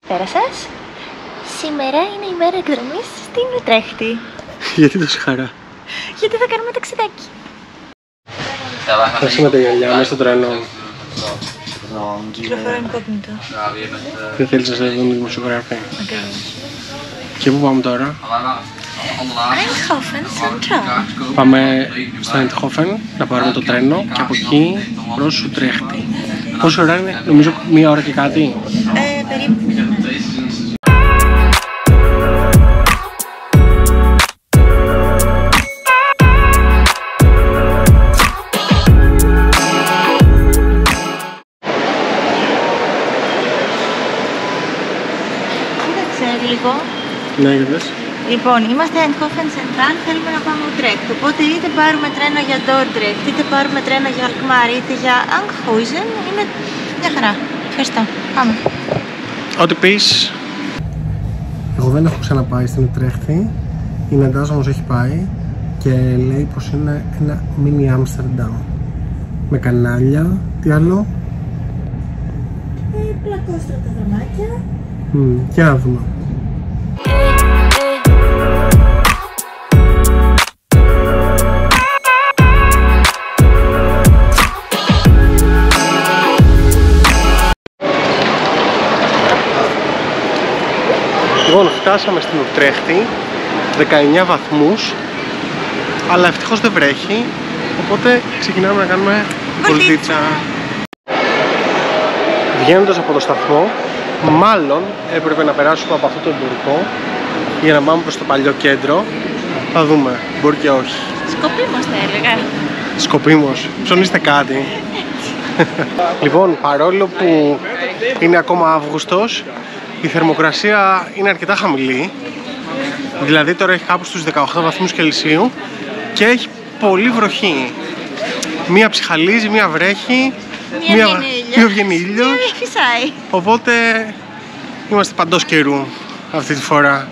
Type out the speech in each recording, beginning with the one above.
Καλησπέρα σας. Σήμερα είναι η μέρα εκδρομής στην Ουτρέχτη. Γιατί τόση χαρά? Γιατί θα κάνουμε ταξιδάκι. Θα με τα γυαλιά μέσα στο τρένο. Κυκλοφορώ incognito. Δεν θέλεις να σε δουν οι δημοσιογράφοι? Ακριβώς. Και πού πάμε τώρα? Eindhoven Central. Πάμε στο Eindhoven να πάρουμε το τρένο και από εκεί προς Ουτρέχτη. Πόση ώρα είναι? Νομίζω 1 ώρα και κάτι. Περίπου. Κοίταξε λίγο. Ναι, γιατί? Λοιπόν, είμαστε Eindhoven Central, θέλουμε να πάμε Utrecht. Οπότε είτε πάρουμε τρένο για Dordrecht, είτε πάρουμε τρένο για Alkmaar, είτε για Enkhuizen. Είναι μια χαρά. Ευχαριστώ. Πάμε. Ό,τι πεις. Εγώ δεν έχω ξαναπάει στην Ουτρέχτη. Η Ναντάζ όμως έχει πάει και λέει πως είναι ένα mini Amsterdam. Με κανάλια, τι άλλο? Πλακόστρωτα δρομάκια. Για να δούμε. Λοιπόν, φτάσαμε στην Ουτρέχτη, 19 βαθμούς, αλλά ευτυχώς δεν βρέχει, οπότε ξεκινάμε να κάνουμε βολτίτσα. Βγαίνοντας από το σταθμό, μάλλον έπρεπε να περάσουμε από αυτό το εμπορικό για να πάμε προς το παλιό κέντρο. Θα δούμε, μπορεί και όχι. Σκοπίμως θα έλεγα. Σκοπίμως, ψωνίστε κάτι. Λοιπόν, παρόλο που είναι ακόμα Αύγουστος, η θερμοκρασία είναι αρκετά χαμηλή. Δηλαδή τώρα έχει κάπου στους 18 βαθμούς Κελσίου και έχει πολύ βροχή. Μία ψυχαλίζει, μία βρέχει, μία βγαίνει ήλιος. Φυσάει. Οπότε είμαστε παντός καιρού αυτή τη φορά.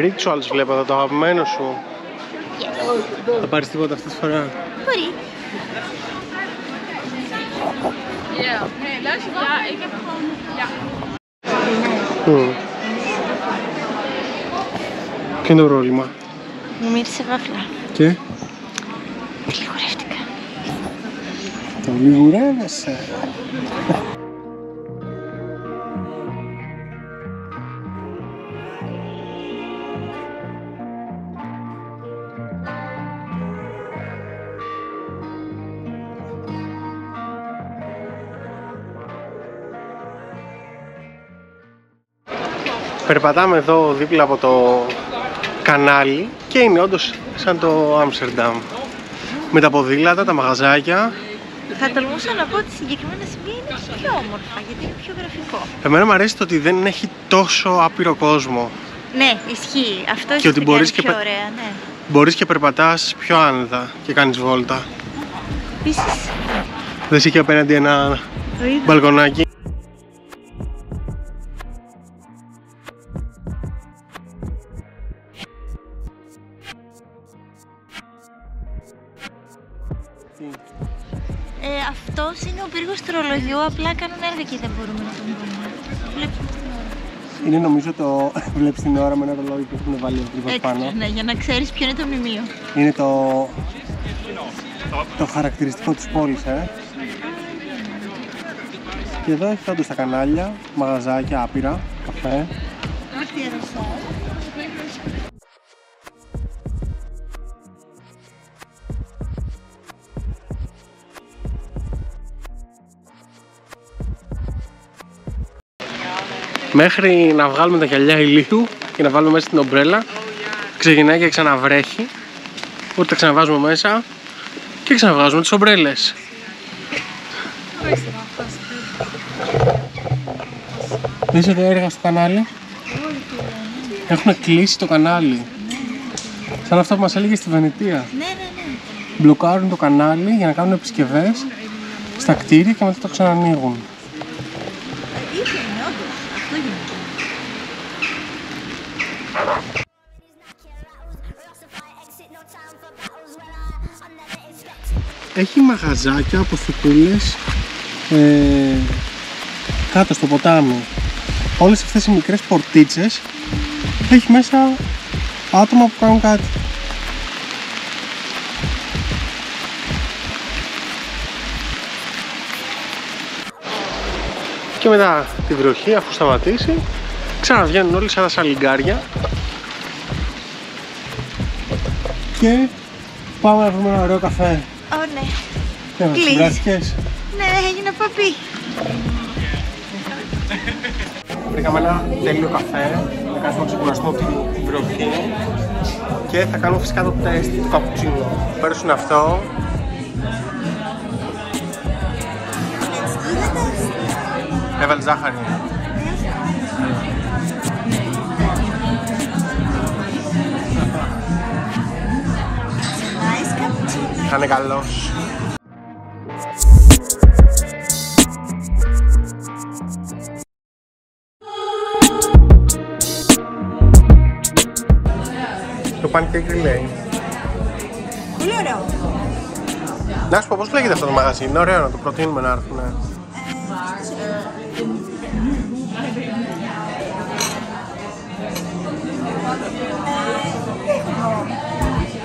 Rituals βλέπω εδώ, το αγαπημένο σου. Yes. Θα πάρεις τίποτα αυτή τη φορά? Μπορεί. Ποιο είναι το πρόβλημα? Μου μύρισε βάφλα. Και? Λιγουρεύτηκα. Το λιγουρεύεσαι. Περπατάμε εδώ δίπλα από το κανάλι και είναι όντως σαν το Άμστερνταμ. Με τα ποδήλατα, τα μαγαζάκια. Θα τολμούσα να πω ότι συγκεκριμένα σημεία είναι πιο όμορφα, γιατί είναι πιο γραφικό. Εμένα μου αρέσει το ότι δεν έχει τόσο άπειρο κόσμο. Ναι, ισχύει. Αυτό και ότι μπορείς και πιο ωραία, ναι. Μπορείς και περπατάς πιο άνετα και κάνεις βόλτα. Επίσης. Δεν είχε απέναντι ένα μπαλκονάκι. Αυτός είναι ο πύργος του ρολογιού, απλά κάνουν έργα και δεν μπορούμε να τον δούμε. Βλέπουμε την ώρα. Είναι νομίζω το βλέπεις την ώρα με ένα ρολόι που έχουν βάλει ακριβώς πάνω. Ναι, για να ξέρεις ποιο είναι το μνημείο. Είναι το χαρακτηριστικό της πόλης, Και εδώ έχει όντως τα κανάλια, μαγαζάκια άπειρα, καφέ. Μέχρι να βγάλουμε τα γυαλιά ηλίου και να βάλουμε μέσα την ομπρέλα, ξεκινάει και ξαναβρέχει. Οπότε τα ξαναβάζουμε μέσα και ξαναβγάζουμε τις ομπρέλες. Δεις εδώ έργα στο κανάλι. Έχουν κλείσει το κανάλι. Σαν αυτό που μας έλεγε στη Βενετία. Ναι. Μπλοκάρουν το κανάλι για να κάνουν επισκευές στα κτίρια και μετά το ξανανοίγουν. Έχει μαγαζάκια, αποθηκούλες κάτω στο ποτάμι. Όλες αυτές οι μικρές πορτίτσες έχει μέσα άτομα που κάνουν κάτι. Και μετά τη βροχή, αφού σταματήσει, ξαναβγαίνουν όλοι σαν τα σαλιγκάρια και πάμε να βρούμε ένα ωραίο καφέ. Ναι. Κλείς. Ναι, έγινε παπί. Βρήκαμε ένα τέλειο καφέ, να κάνουμε να ξεκουραστούμε από τη βροχή και θα κάνουμε φυσικά το τεστ του καπουτσίνο. Πέρασουν αυτό. Έβαλε ζάχαρη. Θα είναι καλός. Το pancake λέει. Πολύ ωραίο. Να σου πω πώς λέγεται αυτό το μαγαζί, είναι ωραίο να το προτείνουμε να έρθουνε.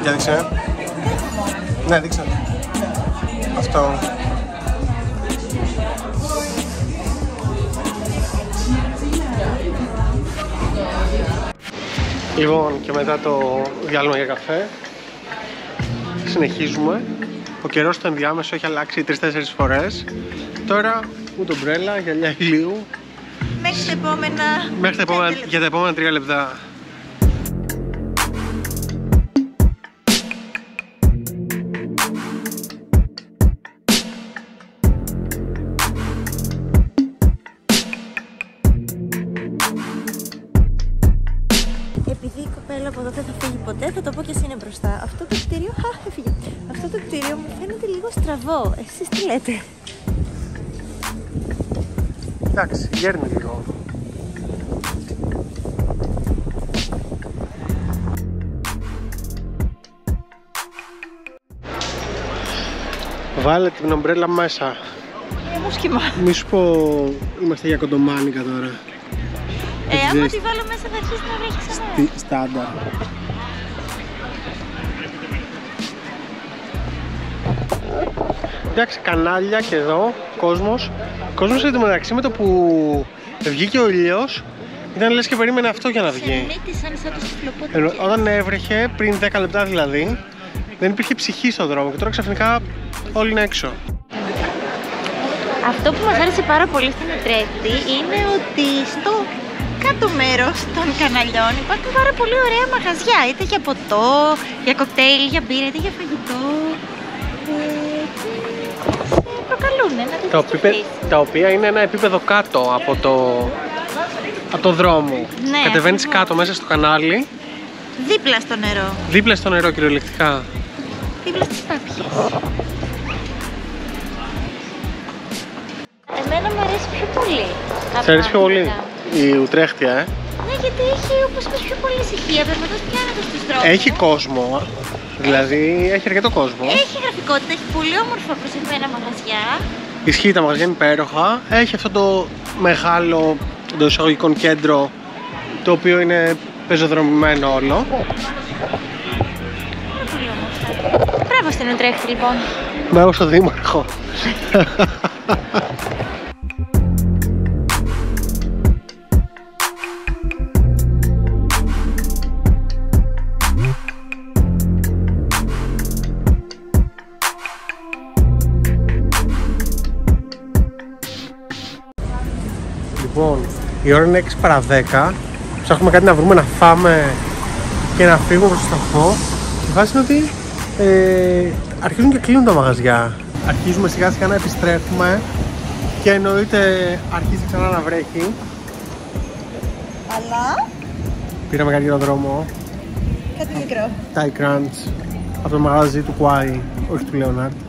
Για δείξε. Ναι, δείξε. Αυτό. Λοιπόν, και μετά το διάλειμμα για καφέ συνεχίζουμε. Ο καιρός στο ενδιάμεσο έχει αλλάξει 3-4 φορές. Τώρα ούτε ομπρέλα, γυαλιά ηλίου. Μέχρι για τα επόμενα 3 λεπτά. Επειδή η κοπέλα από εδώ δεν θα φύγει ποτέ, θα το πω και εσύ είναι μπροστά. Αυτό το κτίριο, έφυγε. Αυτό το κτίριο μου φαίνεται λίγο στραβό. Εσείς τι λέτε? Εντάξει, γέρνει λίγο. Βάλε την ομπρέλα μέσα. Μουσκιμά. Μη σου πω, είμαστε για κοντομάνικα τώρα. Άμα τη βάλω μέσα θα αρχίσει να βρέχει ξανά. Στάνταρ. Εντάξει, κανάλια και εδώ, κόσμος. Κόσμος εν τω μεταξύ με το που βγήκε ο ήλιος, ήταν λες και περίμενε αυτό για να βγει. Σαν το στυφλοπότη. Όταν έβρεχε, πριν 10 λεπτά δηλαδή, δεν υπήρχε ψυχή στον δρόμο και τώρα ξαφνικά όλοι είναι έξω. Αυτό που μας άρεσε πάρα πολύ στην Ουτρέχτη είναι ότι στο κάτω μέρος των καναλιών υπάρχουν πάρα πολύ ωραία μαγαζιά, είτε για ποτό, για κοκτέιλ, για μπύρα, είτε για φαγητό. Σε προκαλούν να δεις. Τα οποία είναι ένα επίπεδο κάτω από το δρόμο. Ναι, κατεβαίνεις κάτω μέσα στο κανάλι. Δίπλα στο νερό. Δίπλα στο νερό κυριολεκτικά. Δίπλα στις πάπιες. Εμένα μου αρέσει πιο πολύ. Σ' αρέσει πιο πολύ η Ουτρέχτια, Ναι, γιατί έχει, όπως είπες, πιο πολύ ησυχία. Περπατάς πιάνοντας στους δρόμους. Έχει κόσμο, δηλαδή έχει αρκετό κόσμο. Έχει γραφικότητα, έχει πολύ όμορφα προσεγμένα μαγαζιά. Ισχύει, τα μαγαζιά είναι υπέροχα. Έχει αυτό το μεγάλο εντός εισαγωγικών κέντρο, το οποίο είναι πεζοδρομημένο όλο. Είναι πολύ όμορφα. Μπράβο στην Ουτρέχτη, λοιπόν. Μπράβο στο δήμαρχο. Λοιπόν, Η ώρα είναι 6 παρά 10. Ψάχνουμε κάτι να βρούμε να φάμε και να φύγουμε προς το σταθμό. Η βάση είναι ότι αρχίζουν και κλείνουν τα μαγαζιά. Αρχίζουμε σιγά σιγά να επιστρέφουμε και εννοείται αρχίζει ξανά να βρέχει. Αλλά πήραμε κάτι για τον δρόμο. κάτι μικρό. Thai Crunch από το μαγαζί του Κουάι, όχι του Leonard.